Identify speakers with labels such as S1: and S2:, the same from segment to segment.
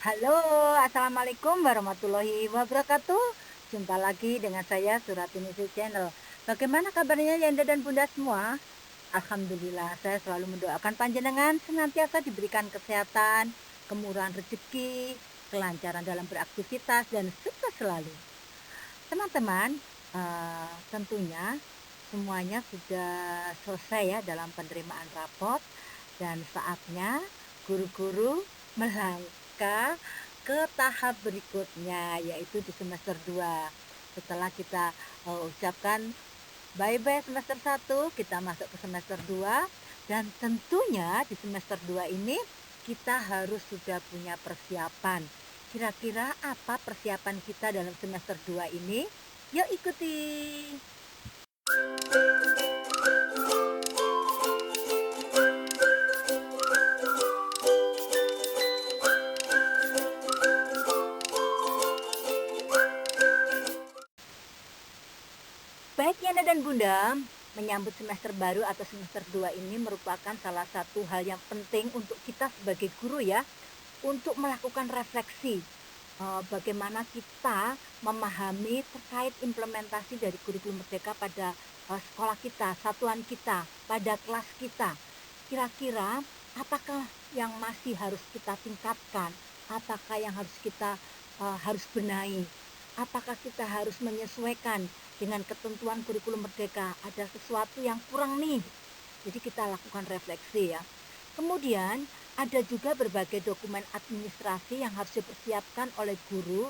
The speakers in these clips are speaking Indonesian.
S1: Halo, assalamualaikum warahmatullahi wabarakatuh. Jumpa lagi dengan saya Suratini Channel. Bagaimana kabarnya Yanda dan Bunda semua? Alhamdulillah, saya selalu mendoakan panjenengan senantiasa diberikan kesehatan, kemurahan rezeki, kelancaran dalam beraktivitas, dan sukses selalu. Teman-teman, tentunya semuanya sudah selesai ya dalam penerimaan rapot dan saatnya guru-guru melangkah ke tahap berikutnya yaitu di semester 2. Setelah kita ucapkan bye-bye semester 1, kita masuk ke semester 2 dan tentunya di semester 2 ini kita harus sudah punya persiapan. Kira-kira apa persiapan kita dalam semester 2 ini? Yuk ikuti. Baik Yana dan Bunda, menyambut semester baru atau semester 2 ini merupakan salah satu hal yang penting untuk kita sebagai guru ya, untuk melakukan refleksi bagaimana kita memahami terkait implementasi dari kurikulum merdeka pada sekolah kita, satuan kita, pada kelas kita. Kira-kira apakah yang masih harus kita tingkatkan? Apakah yang harus kita harus benahi? Apakah kita harus menyesuaikan dengan ketentuan kurikulum merdeka? Ada sesuatu yang kurang nih. Jadi kita lakukan refleksi ya. Kemudian ada juga berbagai dokumen administrasi yang harus dipersiapkan oleh guru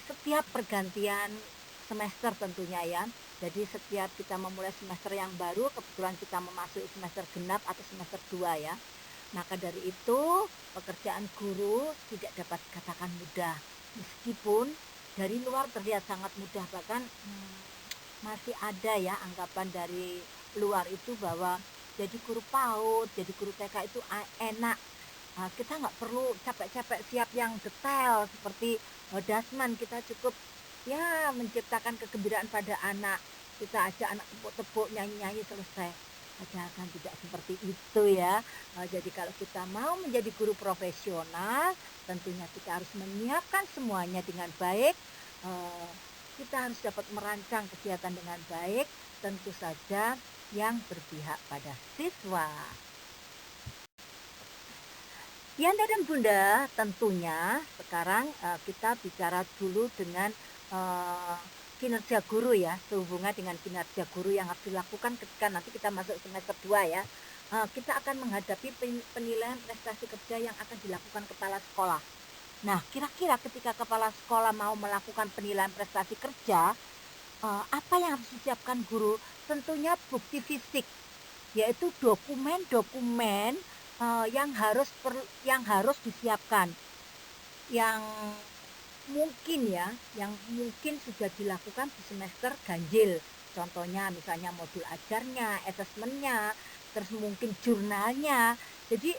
S1: setiap pergantian semester tentunya ya. Jadi setiap kita memulai semester yang baru, kebetulan kita memasuki semester genap atau semester 2 ya. Maka dari itu pekerjaan guru tidak dapat dikatakan mudah. Meskipun dari luar terlihat sangat mudah, bahkan masih ada ya anggapan dari luar itu bahwa jadi guru PAUD, jadi guru TK itu enak. Kita nggak perlu capek-capek siap yang detail seperti dasman, kita cukup ya menciptakan kegembiraan pada anak. Kita ajak anak tepuk-tepuk, nyanyi-nyanyi, selesai. Padahal kan tidak seperti itu ya. Jadi kalau kita mau menjadi guru profesional, tentunya kita harus menyiapkan semuanya dengan baik. Kita harus dapat merancang kegiatan dengan baik, tentu saja yang berpihak pada siswa. Yanda dan Bunda, tentunya sekarang kita bicara dulu dengan kinerja guru ya, sehubungan dengan kinerja guru yang harus dilakukan ketika nanti kita masuk semester 2 ya. Kita akan menghadapi penilaian prestasi kerja yang akan dilakukan kepala sekolah. Nah, kira-kira ketika kepala sekolah mau melakukan penilaian prestasi kerja, apa yang harus disiapkan guru? Tentunya bukti fisik, yaitu dokumen-dokumen yang harus disiapkan, yang mungkin sudah dilakukan di semester ganjil. Contohnya misalnya modul ajarnya, asesmennya, terus mungkin jurnalnya. Jadi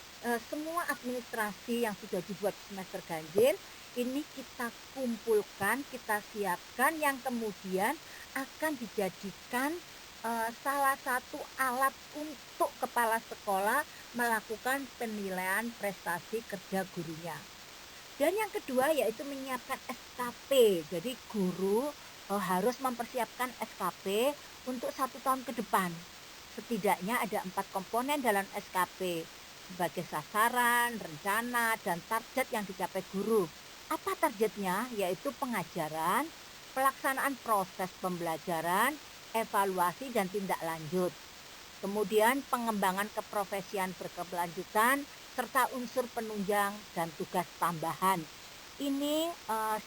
S1: semua administrasi yang sudah dibuat di semester ganjil ini kita kumpulkan, kita siapkan, yang kemudian akan dijadikan salah satu alat untuk kepala sekolah melakukan penilaian prestasi kerja gurunya. Dan yang kedua yaitu menyiapkan SKP. Jadi guru harus mempersiapkan SKP untuk 1 tahun ke depan. Setidaknya ada 4 komponen dalam SKP sebagai sasaran, rencana, dan target yang dicapai guru. Apa targetnya? Yaitu pengajaran, pelaksanaan proses pembelajaran, evaluasi dan tindak lanjut. Kemudian pengembangan keprofesian berkelanjutan serta unsur penunjang dan tugas tambahan. Ini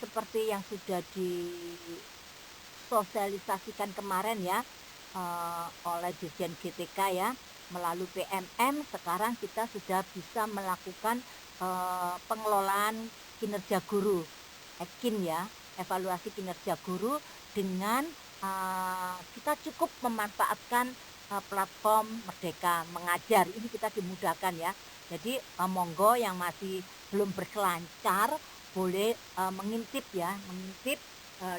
S1: seperti yang sudah disosialisasikan kemarin ya oleh Dirjen GTK ya, melalui PMM. Sekarang kita sudah bisa melakukan pengelolaan kinerja guru, EKIN ya, evaluasi kinerja guru, dengan kita cukup memanfaatkan platform Merdeka Mengajar. Ini kita dimudahkan ya. Jadi monggo yang masih belum berselancar boleh mengintip ya, mengintip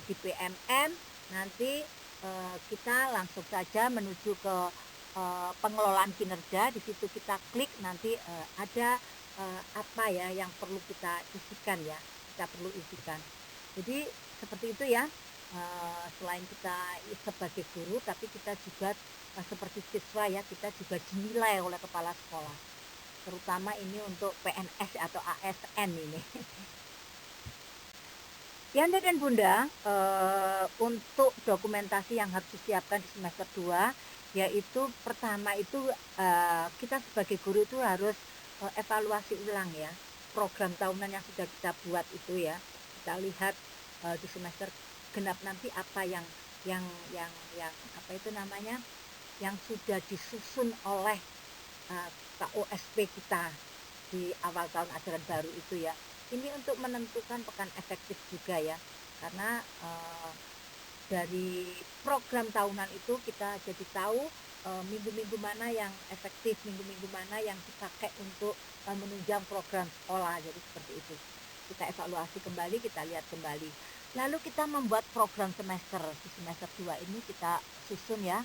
S1: di PMM. Nanti kita langsung saja menuju ke pengelolaan kinerja. Di situ kita klik, nanti ada apa ya yang perlu kita isikan ya, kita perlu isikan. Jadi seperti itu ya, selain kita sebagai guru, tapi kita juga, seperti siswa ya, kita juga dinilai oleh kepala sekolah, terutama ini untuk PNS atau ASN ini. Yanda dan Bunda, untuk dokumentasi yang harus disiapkan di semester 2, yaitu pertama itu, kita sebagai guru itu harus, evaluasi ulang ya, program tahunan yang sudah kita buat itu ya. Kita lihat, di semester genap nanti apa yang yang apa itu namanya, yang sudah disusun oleh, KOSP kita di awal tahun ajaran baru itu ya. Ini untuk menentukan pekan efektif juga ya, karena dari program tahunan itu kita jadi tahu minggu-minggu mana yang efektif, minggu-minggu mana yang dipakai untuk menunjang program sekolah. Jadi seperti itu. Kita evaluasi kembali, kita lihat kembali. Lalu kita membuat program semester. Di semester 2 ini kita susun ya,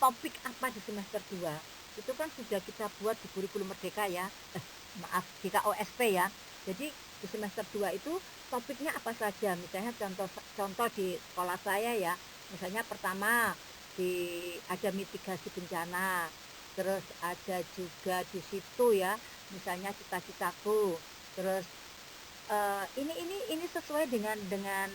S1: topik apa di semester 2. Itu kan sudah kita buat di kurikulum merdeka ya. Maaf, di KOSP ya. Jadi di semester 2 itu topiknya apa saja, misalnya contoh contoh di sekolah saya ya, misalnya pertama ada mitigasi bencana, terus ada juga di situ ya, misalnya cita-citaku, terus ini sesuai dengan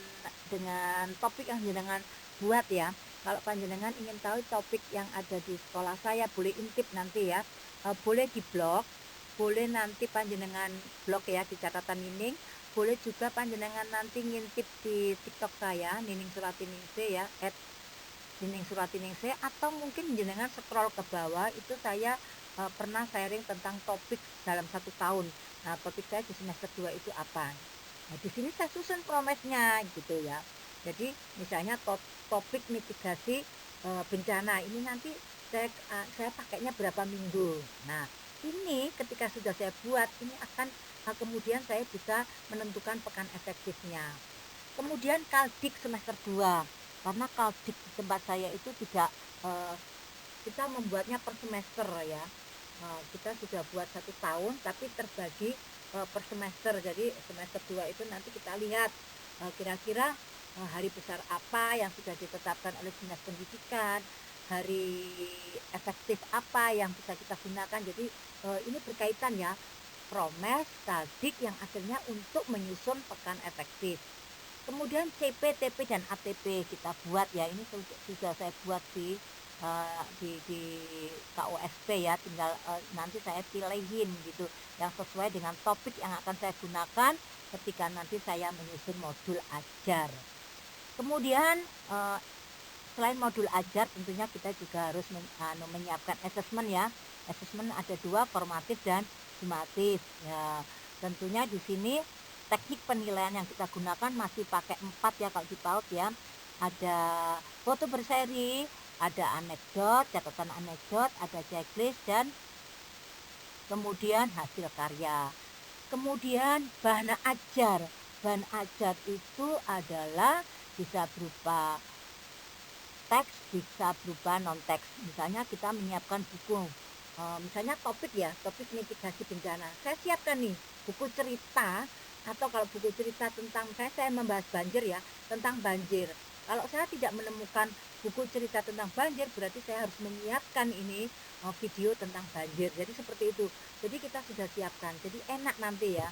S1: topik yang jenengan buat ya. Kalau panjenengan ingin tahu topik yang ada di sekolah saya, boleh intip nanti ya, boleh di blog, boleh nanti panjenengan blog ya di catatan Nining, boleh juga panjenengan nanti ngintip di TikTok saya Nining Suratiningsih ya, @Nining Suratiningsih, atau mungkin jenengan scroll ke bawah itu saya pernah sharing tentang topik dalam 1 tahun. Nah, topik saya di semester 2 itu apa? Nah, di sini saya susun promesnya gitu ya. Jadi misalnya topik mitigasi bencana ini nanti saya pakainya berapa minggu. Nah, ini ketika sudah saya buat, ini akan kemudian saya bisa menentukan pekan efektifnya. Kemudian Kaldik semester 2, karena Kaldik di tempat saya itu tidak, kita membuatnya per semester ya. Kita sudah buat 1 tahun tapi terbagi per semester. Jadi semester 2 itu nanti kita lihat kira-kira hari besar apa yang sudah ditetapkan oleh Dinas Pendidikan, hari efektif apa yang bisa kita gunakan. Jadi ini berkaitan ya, Promes, Kaldik yang akhirnya untuk menyusun pekan efektif. Kemudian CP, TP, dan ATP kita buat ya, ini sudah saya buat di KOSP ya, tinggal nanti saya pilihin gitu yang sesuai dengan topik yang akan saya gunakan ketika nanti saya menyusun modul ajar. Kemudian selain modul ajar, tentunya kita juga harus menyiapkan asesmen ya. Asesmen ada 2, formatif dan sumatif ya. Tentunya di sini teknik penilaian yang kita gunakan masih pakai 4 ya kalau di PAUD ya. Ada foto berseri, ada anekdot, catatan anekdot, ada checklist, dan kemudian hasil karya. Kemudian bahan ajar. Bahan ajar itu adalah bisa berupa teks, bisa berupa non teks. Misalnya kita menyiapkan buku, misalnya topik ya, topik mitigasi bencana. Saya siapkan nih buku cerita, atau kalau buku cerita tentang, misalnya saya membahas banjir ya, tentang banjir. Kalau saya tidak menemukan buku cerita tentang banjir, berarti saya harus menyiapkan ini video tentang banjir. Jadi seperti itu. Jadi kita sudah siapkan. Jadi enak nanti ya.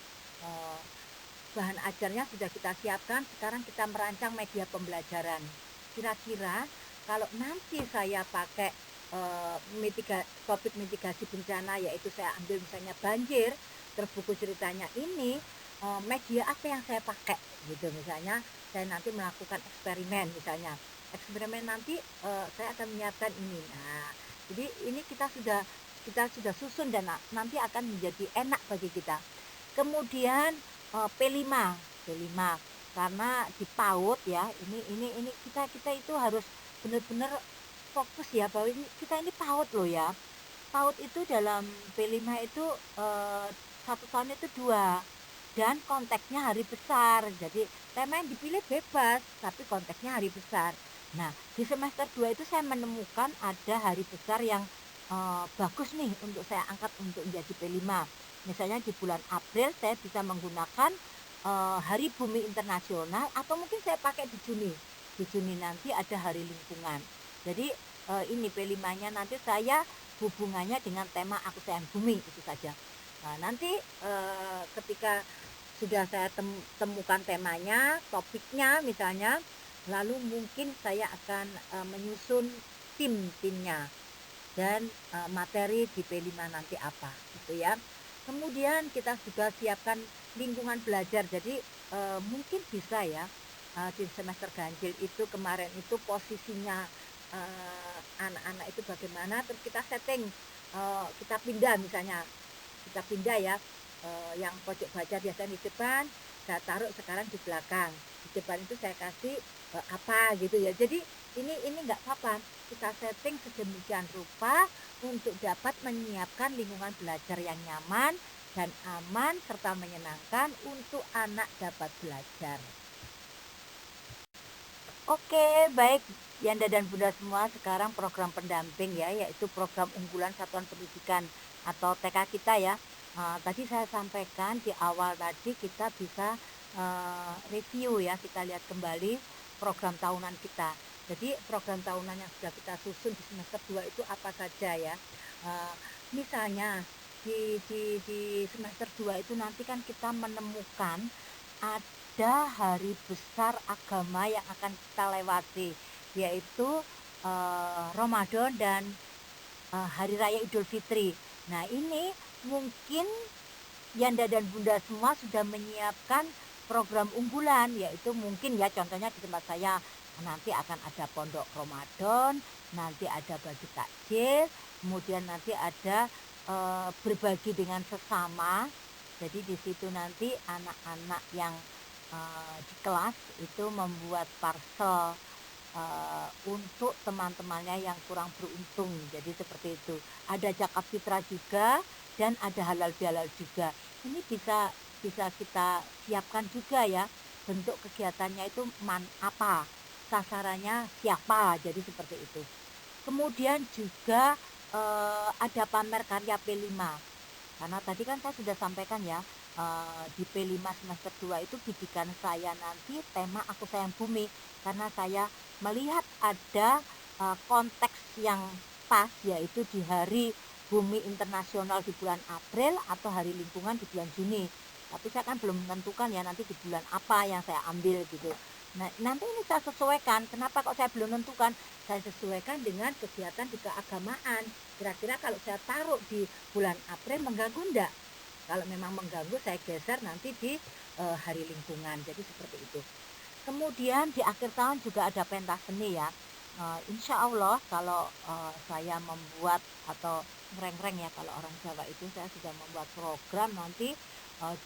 S1: Bahan ajarnya sudah kita siapkan, sekarang kita merancang media pembelajaran. Kira-kira kalau nanti saya pakai topik mitigasi bencana, yaitu saya ambil misalnya banjir, terus buku ceritanya ini, media apa yang saya pakai gitu. Misalnya saya nanti melakukan eksperimen, misalnya eksperimen nanti saya akan menyiapkan ini. Nah, jadi ini kita sudah susun dan nanti akan menjadi enak bagi kita. Kemudian P5 karena di PAUD ya, ini kita itu harus benar-benar fokus ya, bahwa kita ini PAUD loh ya. PAUD itu dalam P5 itu 1 tahun itu 2, dan konteksnya hari besar. Jadi tema yang dipilih bebas, tapi konteksnya hari besar. Nah, di semester 2 itu saya menemukan ada hari besar yang bagus nih untuk saya angkat untuk menjadi P5. Misalnya di bulan April saya bisa menggunakan Hari Bumi Internasional, atau mungkin saya pakai di Juni. Di Juni nanti ada Hari Lingkungan. Jadi ini P5-nya nanti saya hubungannya dengan tema Aku Sayang Bumi, itu saja. Nah, nanti ketika sudah saya temukan temanya, topiknya misalnya, lalu mungkin saya akan menyusun timnya dan materi di P5 nanti apa gitu ya. Kemudian kita juga siapkan lingkungan belajar. Jadi mungkin bisa ya, di semester ganjil itu kemarin itu posisinya anak-anak itu bagaimana, terus kita setting, kita pindah misalnya, kita pindah ya, yang pojok baca biasanya di depan, saya taruh sekarang di belakang. Di depan itu saya kasih apa gitu ya. Jadi ini nggak apa-apa, kita setting sedemikian rupa untuk dapat menyiapkan lingkungan belajar yang nyaman dan aman serta menyenangkan untuk anak dapat belajar. Oke, baik Yanda dan Bunda semua, sekarang program pendamping ya, yaitu program unggulan satuan pendidikan atau TK kita ya. Tadi saya sampaikan di awal tadi kita bisa review ya, kita lihat kembali program tahunan kita. Jadi program tahunan yang sudah kita susun di semester 2 itu apa saja ya. Eh, Misalnya di semester 2 itu nanti kan kita menemukan ada hari besar agama yang akan kita lewati, yaitu Ramadan dan Hari Raya Idul Fitri. Nah, ini mungkin Yanda dan Bunda semua sudah menyiapkan program unggulan, yaitu mungkin ya contohnya di tempat saya nanti akan ada pondok Ramadan, nanti ada bagi takjil, kemudian nanti ada berbagi dengan sesama. Jadi di situ nanti anak-anak yang di kelas itu membuat parcel untuk teman-temannya yang kurang beruntung. Jadi seperti itu. Ada zakat fitrah juga dan ada halal bihalal juga. Ini bisa kita siapkan juga ya. Bentuk kegiatannya itu apa, sasarannya siapa. Jadi seperti itu. Kemudian juga ada pamer karya P5. Karena tadi kan saya sudah sampaikan ya, di P5 semester 2 itu bidikan saya nanti tema Aku Sayang Bumi, karena saya melihat ada konteks yang pas, yaitu di Hari Bumi Internasional di bulan April atau Hari Lingkungan di bulan Juni. Tapi saya kan belum menentukan ya nanti di bulan apa yang saya ambil gitu. Nah, nanti ini saya sesuaikan. Kenapa kok saya belum menentukan? Saya sesuaikan dengan kegiatan di keagamaan. Kira-kira kalau saya taruh di bulan April mengganggu enggak? Kalau memang mengganggu, saya geser nanti di Hari Lingkungan. Jadi seperti itu. Kemudian di akhir tahun juga ada pentas seni ya. Insya Allah kalau saya membuat atau ngereng-reng ya kalau orang Jawa itu, saya sudah membuat program nanti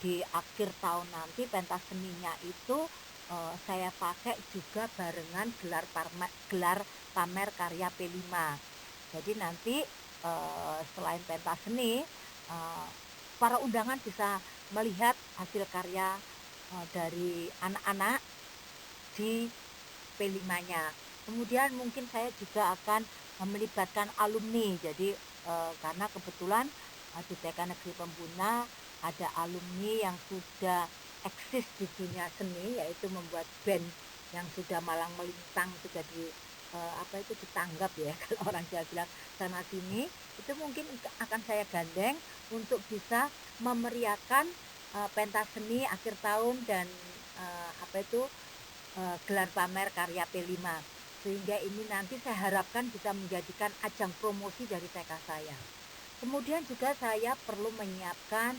S1: di akhir tahun nanti pentas seninya itu saya pakai juga barengan gelar pamer karya P5. Jadi nanti selain pentas seni, para undangan bisa melihat hasil karya dari anak-anak di P5-nya. Kemudian mungkin saya juga akan melibatkan alumni. Jadi karena kebetulan di TK Negeri Pembuna ada alumni yang sudah eksis di dunia seni, yaitu membuat band yang sudah malang melintang, sudah di apa itu ditanggap ya kalau orang Jawa bilang sana sini. Itu mungkin akan saya gandeng untuk bisa memeriahkan pentas seni akhir tahun dan apa itu gelar pamer karya P5, sehingga ini nanti saya harapkan bisa menjadikan ajang promosi dari TK saya. Kemudian juga saya perlu menyiapkan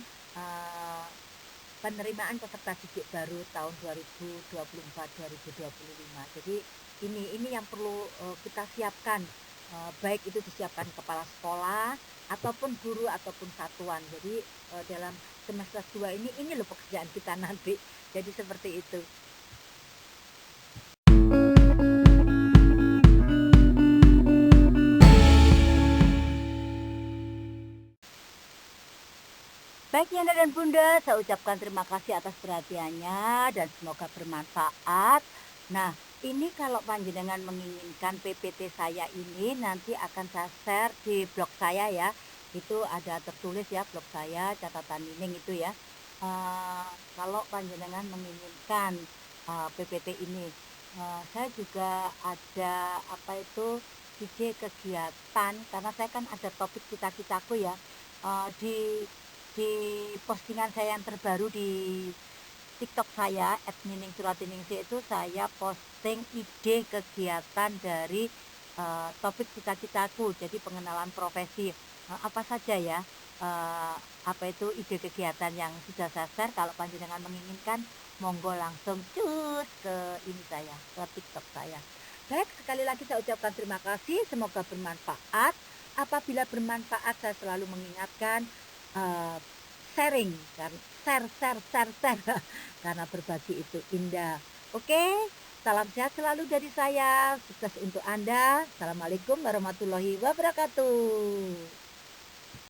S1: penerimaan peserta didik baru tahun 2024-2025. Jadi ini yang perlu kita siapkan, baik itu disiapkan kepala sekolah ataupun guru ataupun satuan. Jadi dalam semester 2 ini loh pekerjaan kita nanti. Jadi seperti itu. Baik Yanda dan Bunda, saya ucapkan terima kasih atas perhatiannya dan semoga bermanfaat. Nah, ini kalau panjenengan menginginkan PPT saya ini nanti akan saya share di blog saya ya, Itu ada tertulis ya blog saya, catatan dinding itu ya. Eee, Kalau panjenengan menginginkan, PPT ini, saya juga ada apa itu, ide kegiatan karena saya kan ada topik cita-citaku ya, di postingan saya yang terbaru di TikTok saya @niningsuratiningsih itu saya posting ide kegiatan dari, topik cita-citaku. Jadi pengenalan profesi, apa saja ya, apa itu ide kegiatan yang sudah saya share, kalau panjenengan menginginkan monggo langsung cus ke ini saya, ke TikTok saya. Baik, sekali lagi saya ucapkan terima kasih, semoga bermanfaat. Apabila bermanfaat saya selalu mengingatkan, eee, sharing kan, share share share share. Karena berbagi itu indah. Oke, salam sehat selalu dari saya. Sukses untuk Anda. Assalamualaikum warahmatullahi wabarakatuh.